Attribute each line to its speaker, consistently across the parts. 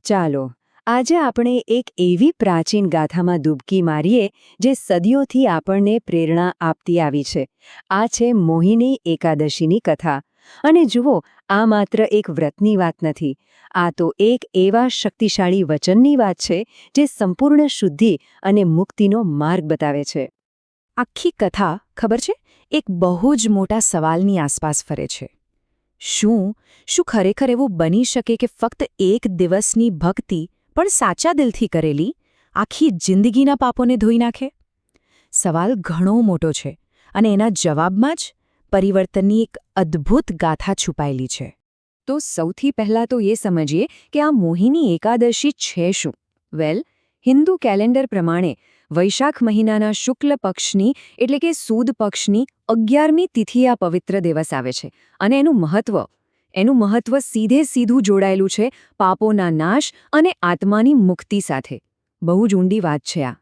Speaker 1: ચાલો આજે આપણે એક એવી પ્રાચીન ગાથામાં ડૂબકી મારીએ જે સદીઓથી આપણને પ્રેરણા આપતી આવી છે. આ છે મોહિની એકાદશીની કથા. અને જુઓ, આ માત્ર એક વ્રતની વાત નથી. આ તો એક એવા શક્તિશાળી વચનની વાત છે જે સંપૂર્ણ શુદ્ધિ અને મુક્તિનો માર્ગ બતાવે છે.
Speaker 2: આખી કથા ખબર છે એક બહુ જ મોટા સવાલની આસપાસ ફરે છે. શું ખરેખર એવું બની શકે કે ફક્ત એક દિવસની ભક્તિ પણ સાચા દિલથી કરેલી આખી જિંદગીના પાપોને ધોઈ નાખે? સવાલ ઘણો મોટો છે અને એના જવાબમાં જ પરિવર્તનની એક અદ્ભુત ગાથા છુપાયેલી છે.
Speaker 1: તો સૌથી પહેલાં તો એ સમજીએ કે આ મોહિની એકાદશી છે શું. હિન્દુ કેલેન્ડર પ્રમાણે વૈશાખ મહિનાના શુક્લ પક્ષની એટલે કે સુદ પક્ષની 11મી તિથિ આ પવિત્ર દિવસ આવે છે. અને એનું મહત્વ સીધું જોડાયેલું છે પાપોના નાશ અને આત્માની મુક્તિ સાથે. બહુ જ ઊંડી વાત છે આ.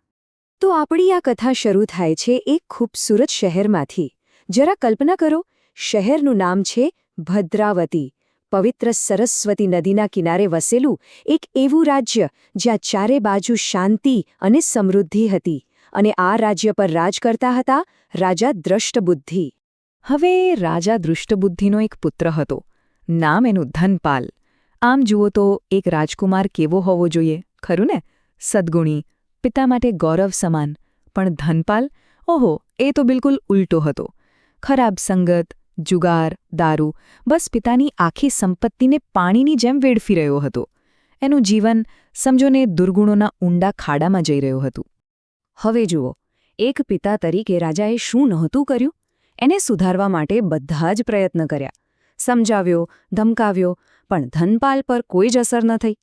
Speaker 1: તો આપણી આ કથા શરૂ થાય છે એક ખૂબસૂરત શહેરમાંથી. જરા કલ્પના કરો, શહેરનું નામ છે ભદ્રાવતી. પવિત્ર સરસ્વતી નદીના કિનારે વસેલું એક એવું રાજ્ય જ્યાં ચારે બાજુ શાંતિ અને સમૃદ્ધિ હતી. અને આ રાજ્ય પર રાજ કરતા હતા રાજા દ્રષ્ટબુદ્ધિ.
Speaker 2: હવે રાજા દૃષ્ટબુદ્ધિનો એક પુત્ર હતો. નામ એનું ધનપાલ. આમ જુઓ તો એક રાજકુમાર કેવો હોવો જોઈએ, ખરું ને? સદ્ગુણી, પિતા માટે ગૌરવ સમાન. પણ ધનપાલ, ઓહો, એ તો બિલકુલ ઉલટો હતો. ખરાબ સંગત, જુગાર, દારૂ, બસ પિતાની આખી સંપત્તિને પાણીની જેમ વેડફી રહ્યો હતો. એનું જીવન સમજોને દુર્ગુણોના ઊંડા ખાડામાં જઈ રહ્યું હતું.
Speaker 1: હવે જુઓ, એક પિતા તરીકે રાજાએ શું નહોતું કર્યું? એને સુધારવા માટે બધા જ પ્રયત્ન કર્યા. સમજાવ્યો, ધમકાવ્યો, પણ ધનપાલ પર કોઈ જ અસર ન થઈ.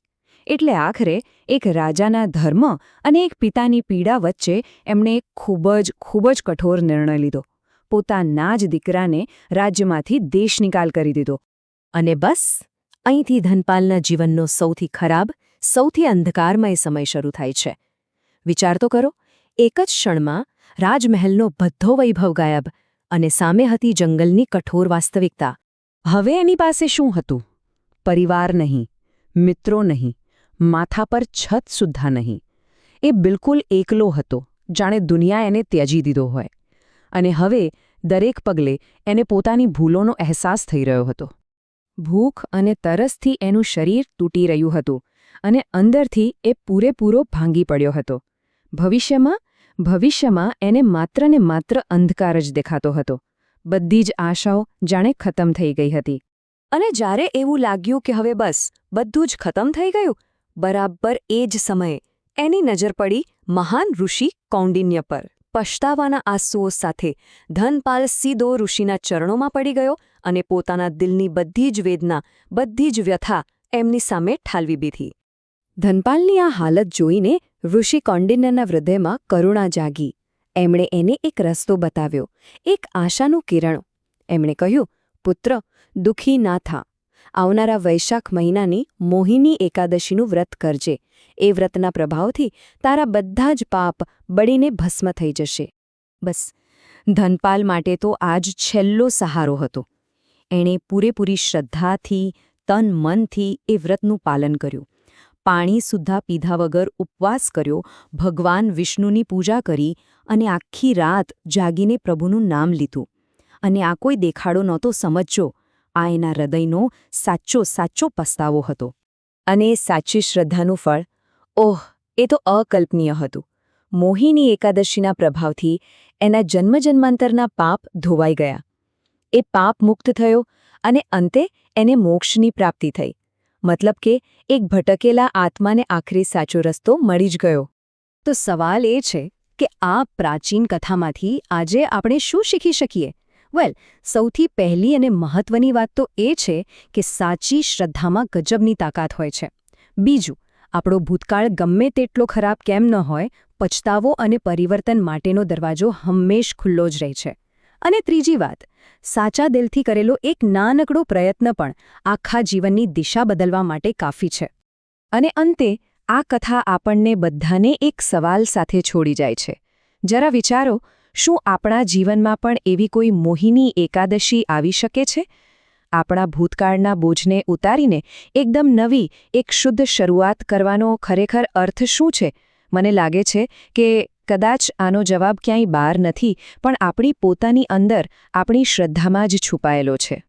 Speaker 1: એટલે આખરે એક રાજાના ધર્મ અને એક પિતાની પીડા વચ્ચે એમણે એક ખૂબ જ કઠોર નિર્ણય લીધો. પોતાના જ દીકરાને રાજ્યમાંથી દેશનિકાલ કરી દીધો. અને બસ અહીંથી ધનપાલના જીવનનો સૌથી ખરાબ, સૌથી અંધકારમય સમય શરૂ થાય છે. વિચાર તો કરો, એક જ ક્ષણમાં રાજમહેલનો બધો વૈભવ ગાયબ અને સામે હતી જંગલની કઠોર વાસ્તવિકતા. હવે એની પાસે શું હતું? પરિવાર નહીં, મિત્રો નહીં, માથા પર છત સુદ્ધા નહીં. એ બિલકુલ એકલો હતો, જાણે દુનિયા એને ત્યજી દીધો હોય. અને હવે દરેક પગલે એને પોતાની ભૂલોનો અહેસાસ થઈ રહ્યો હતો. ભૂખ અને તરસથી એનું શરીર તૂટી રહ્યું હતું અને અંદરથી એ પૂરેપૂરો ભાંગી પડ્યો હતો. ભવિષ્યમાં એને માત્ર ને માત્ર અંધકાર જ દેખાતો હતો. બધી જ આશાઓ જાણે ખતમ થઈ ગઈ હતી. અને જ્યારે એવું લાગ્યું કે હવે બસ બધું જ ખતમ થઈ ગયું, બરાબર એ જ સમયે એની નજર પડી મહાન ઋષિ કૌંડિન્ય પર. પછતાવાના આંસુઓ સાથે ધનપાલ સીધો ઋષિના ચરણોમાં પડી ગયો અને પોતાના દિલની બધી જ વેદના, બધી જ વ્યથા એમની સામે ઠાલવી દીધી. ધનપાલની આ હાલત જોઈને ઋષિ કૌંડિન્યના હૃદયમાં કરુણા જાગી. એમણે એને એક રસ્તો બતાવ્યો, એક આશાનું કિરણ. એમણે કહ્યું, પુત્ર, દુઃખી ના થા. આવનારા વૈશાખ મહિનાની મોહિની એકાદશીનું વ્રત કરજે. એ વ્રતના પ્રભાવથી તારા બધા જ પાપ બળીને ભસ્મ થઈ જશે. બસ, ધનપાલ માટે તો આજ છેલ્લો સહારો હતો. એણે પૂરેપૂરી શ્રદ્ધાથી, તન મનથી એ વ્રતનું પાલન કર્યું. પાણી સુદ્ધા પીધા વગર ઉપવાસ કર્યો, ભગવાન વિષ્ણુની પૂજા કરી અને આખી રાત જાગીને પ્રભુનું નામ લીધું. અને આ કોઈ દેખાડો નહોતો, સમજજો. આ એના હૃદયનો સાચો પસ્તાવો હતો. અને સાચી શ્રદ્ધાનું ફળ, ઓહ, એ તો અકલ્પનીય હતું. મોહિની એકાદશીના પ્રભાવથી એના જન્મજન્માંતરના પાપ ધોવાઈ ગયા. એ પાપ મુક્ત થયો અને અંતે એને મોક્ષની પ્રાપ્તિ થઈ. મતલબ કે એક ભટકેલા આત્માને આખરે સાચો રસ્તો મળી જ ગયો. તો સવાલ એ છે કે આ પ્રાચીન કથામાંથી આજે આપણે શું શીખી શકીએ? સૌથી પહેલી અને મહત્વની વાત તો એ છે કે સાચી શ્રદ્ધામાં ગજબની તાકાત હોય છે. બીજું, આપણો ભૂતકાળ ગમે તેટલો ખરાબ કેમ ન હોય, પછતાવો અને પરિવર્તન માટેનો દરવાજો હંમેશ ખુલ્લો જ રહે છે. અને ત્રીજી વાત, સાચા દિલથી કરેલો એક નાનકડો પ્રયત્ન પણ આખા જીવનની દિશા બદલવા માટે કાફી છે. અને અંતે આ કથા આપણને બધાને એક સવાલ સાથે છોડી જાય છે. જરા વિચારો, શું આપણા જીવનમાં પણ એવી કોઈ મોહિની એકાદશી આવી શકે છે? આપણા ભૂતકાળના બોજને ઉતારીને એકદમ નવી એક શુદ્ધ શરૂઆત કરવાનો ખરેખર અર્થ શું છે? મને લાગે છે કે કદાચ આનો જવાબ ક્યાંય બહાર નથી, પણ આપણી પોતાની અંદર આપણી શ્રદ્ધામાં જ છુપાયેલો છે.